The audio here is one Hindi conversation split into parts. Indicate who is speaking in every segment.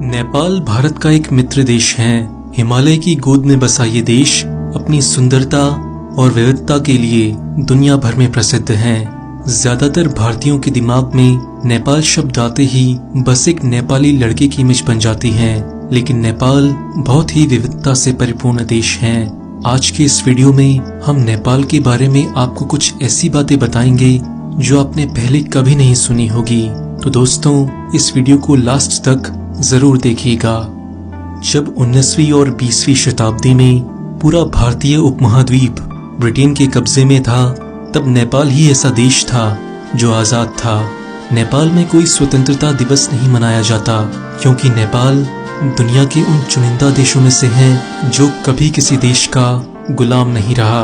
Speaker 1: नेपाल भारत का एक मित्र देश है। हिमालय की गोद में बसा ये देश अपनी सुंदरता और विविधता के लिए दुनिया भर में प्रसिद्ध है। ज्यादातर भारतीयों के दिमाग में नेपाल शब्द आते ही बस एक नेपाली लड़के की इमेज बन जाती है, लेकिन नेपाल बहुत ही विविधता से परिपूर्ण देश है। आज के इस वीडियो में हम नेपाल के बारे में आपको कुछ ऐसी बातें बताएंगे जो आपने पहले कभी नहीं सुनी होगी। तो दोस्तों, इस वीडियो को लास्ट तक जरूर देखिएगा। जब 19वीं और 20वीं शताब्दी में पूरा भारतीय उपमहाद्वीप ब्रिटेन के कब्जे में था, तब नेपाल ही ऐसा देश था जो आजाद था। नेपाल में कोई स्वतंत्रता दिवस नहीं मनाया जाता, क्योंकि नेपाल दुनिया के उन चुनिंदा देशों में से है जो कभी किसी देश का गुलाम नहीं रहा।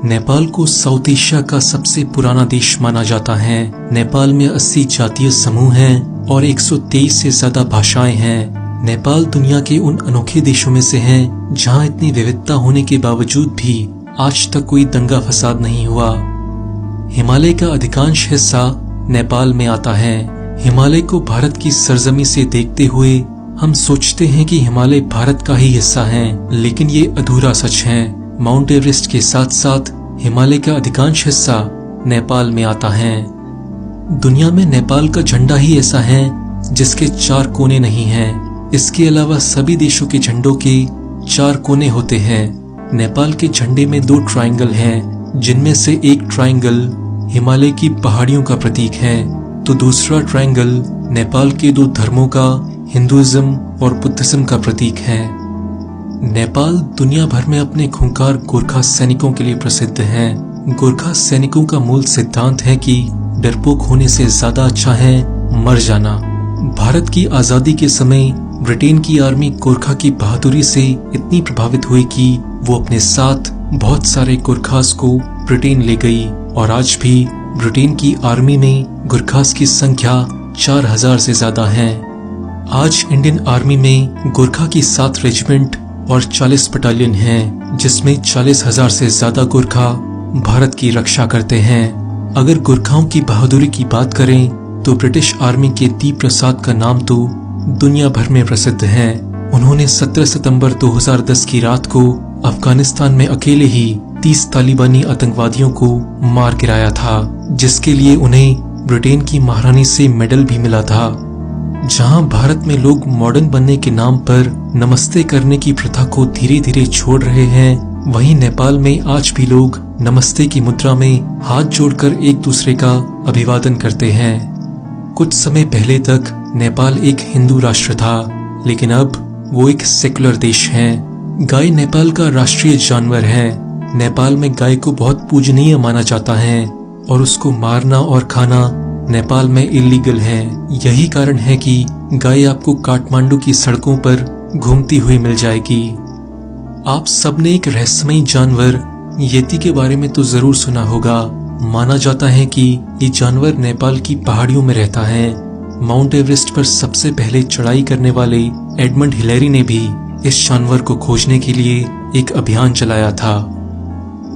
Speaker 1: नेपाल को साउथ एशिया का सबसे पुराना देश माना जाता है। नेपाल में 80 जातीय समूह हैं और 123 से ज्यादा भाषाएं हैं। नेपाल दुनिया के उन अनोखे देशों में से है जहां इतनी विविधता होने के बावजूद भी आज तक कोई दंगा फसाद नहीं हुआ। हिमालय का अधिकांश हिस्सा नेपाल में आता है। हिमालय को भारत की सरजमी से देखते हुए हम सोचते हैं कि हिमालय भारत का ही हिस्सा है, लेकिन ये अधूरा सच है। माउंट एवरेस्ट के साथ साथ हिमालय का अधिकांश हिस्सा नेपाल में आता है। दुनिया में नेपाल का झंडा ही ऐसा है जिसके 4 कोने नहीं हैं। इसके अलावा सभी देशों के झंडों के 4 कोने होते हैं। नेपाल के झंडे में 2 ट्रायंगल हैं, जिनमें से एक ट्रायंगल हिमालय की पहाड़ियों का प्रतीक है, तो दूसरा ट्रायंगल नेपाल के 2 धर्मों का, हिंदुइज्म और बुद्धिज्म का प्रतीक है। नेपाल दुनिया भर में अपने खूंखार गोरखा सैनिकों के लिए प्रसिद्ध है। गोरखा सैनिकों का मूल सिद्धांत है कि डरपोक होने से ज्यादा अच्छा है मर जाना। भारत की आजादी के समय ब्रिटेन की आर्मी गोरखा की बहादुरी से इतनी प्रभावित हुई कि वो अपने साथ बहुत सारे गोरखास को ब्रिटेन ले गई, और आज भी ब्रिटेन की आर्मी में गोरखास की संख्या 4000 से ज्यादा है। आज इंडियन आर्मी में गोरखा की 7 रेजिमेंट और 40 बटालियन हैं, जिसमें 40,000 से ज्यादा गोरखा भारत की रक्षा करते हैं। अगर गोरखाओं की बहादुरी की बात करें तो ब्रिटिश आर्मी के दी प्रसाद का नाम तो दुनिया भर में प्रसिद्ध है। उन्होंने 17 सितंबर 2010 की रात को अफगानिस्तान में अकेले ही 30 तालिबानी आतंकवादियों को मार गिराया था, जिसके लिए उन्हें ब्रिटेन की महारानी से मेडल भी मिला था। जहां भारत में लोग मॉडर्न बनने के नाम पर नमस्ते करने की प्रथा को धीरे धीरे छोड़ रहे हैं, वहीं नेपाल में आज भी लोग नमस्ते की मुद्रा में हाथ जोड़कर एक दूसरे का अभिवादन करते हैं। कुछ समय पहले तक नेपाल एक हिंदू राष्ट्र था, लेकिन अब वो एक सेकुलर देश है। गाय नेपाल का राष्ट्रीय जानवर है। नेपाल में गाय को बहुत पूजनीय माना जाता है और उसको मारना और खाना नेपाल में इल्लीगल है। यही कारण है कि गाय आपको काठमांडू की सड़कों पर घूमती हुई मिल जाएगी। आप सबने एक रहस्यमयी जानवर येती के बारे में तो जरूर सुना होगा। माना जाता है कि ये जानवर नेपाल की पहाड़ियों में रहता है। माउंट एवरेस्ट पर सबसे पहले चढ़ाई करने वाले एडमंड हिलेरी ने भी इस जानवर को खोजने के लिए एक अभियान चलाया था।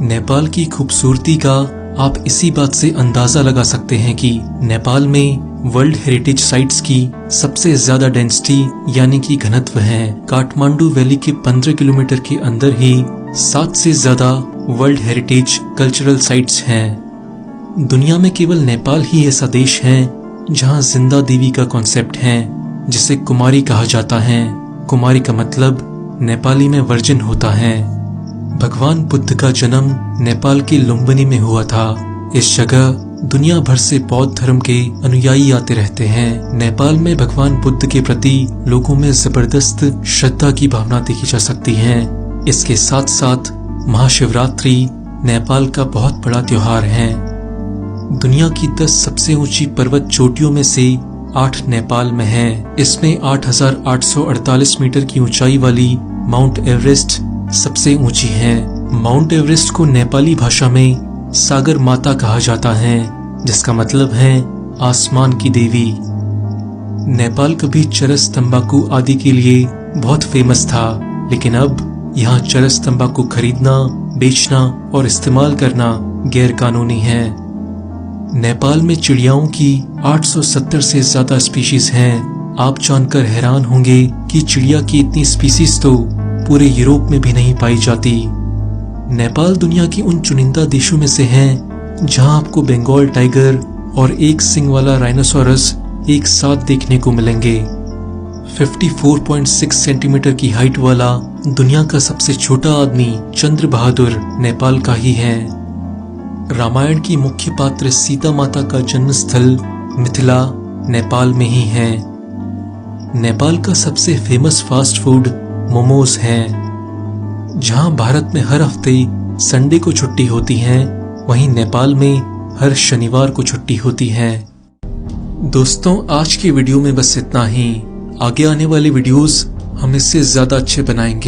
Speaker 1: नेपाल की खूबसूरती का आप इसी बात से अंदाजा लगा सकते हैं कि नेपाल में वर्ल्ड हेरिटेज साइट्स की सबसे ज्यादा डेंसिटी यानी कि घनत्व है। काठमांडू वैली के 15 किलोमीटर के अंदर ही 7 से ज्यादा वर्ल्ड हेरिटेज कल्चरल साइट्स हैं। दुनिया में केवल नेपाल ही ऐसा देश है जहां जिंदा देवी का कॉन्सेप्ट है, जिसे कुमारी कहा जाता है। कुमारी का मतलब नेपाली में वर्जिन होता है। भगवान बुद्ध का जन्म नेपाल के लुम्बिनी में हुआ था। इस जगह दुनिया भर से बौद्ध धर्म के अनुयायी आते रहते हैं। नेपाल में भगवान बुद्ध के प्रति लोगों में जबरदस्त श्रद्धा की भावना देखी जा सकती है। इसके साथ साथ महाशिवरात्रि नेपाल का बहुत बड़ा त्योहार है। दुनिया की 10 सबसे ऊंची पर्वत चोटियों में से 8 नेपाल में है। इसमें 8,848 मीटर की ऊंचाई वाली माउंट एवरेस्ट सबसे ऊंची है। माउंट एवरेस्ट को नेपाली भाषा में सागर माता कहा जाता है, जिसका मतलब है आसमान की देवी। नेपाल कभी चरस तंबाकू आदि के लिए बहुत फेमस था, लेकिन अब यहाँ चरस तंबाकू खरीदना, बेचना और इस्तेमाल करना गैर कानूनी है। नेपाल में चिड़ियाओं की 870 से ज्यादा स्पीशीज हैं। आप जानकर हैरान होंगे कि चिड़िया की इतनी स्पीसीज तो पूरे यूरोप में भी नहीं पाई जाती। नेपाल दुनिया की उन चुनिंदा देशों में से है जहां आपको बंगाल टाइगर और एक सिंग वाला राइनोसोरस एक साथ देखने को मिलेंगे। 54.6 सेंटीमीटर की हाइट वाला दुनिया का सबसे छोटा आदमी चंद्र बहादुर नेपाल का ही है। रामायण की मुख्य पात्र सीता माता का जन्म स्थल मिथिला नेपाल में ही है। नेपाल का सबसे फेमस फास्ट फूड मोमोज है। जहां भारत में हर हफ्ते संडे को छुट्टी होती है, वहीं नेपाल में हर शनिवार को छुट्टी होती है। दोस्तों, आज की वीडियो में बस इतना ही। आगे आने वाले वीडियोस हम इससे ज्यादा अच्छे बनाएंगे।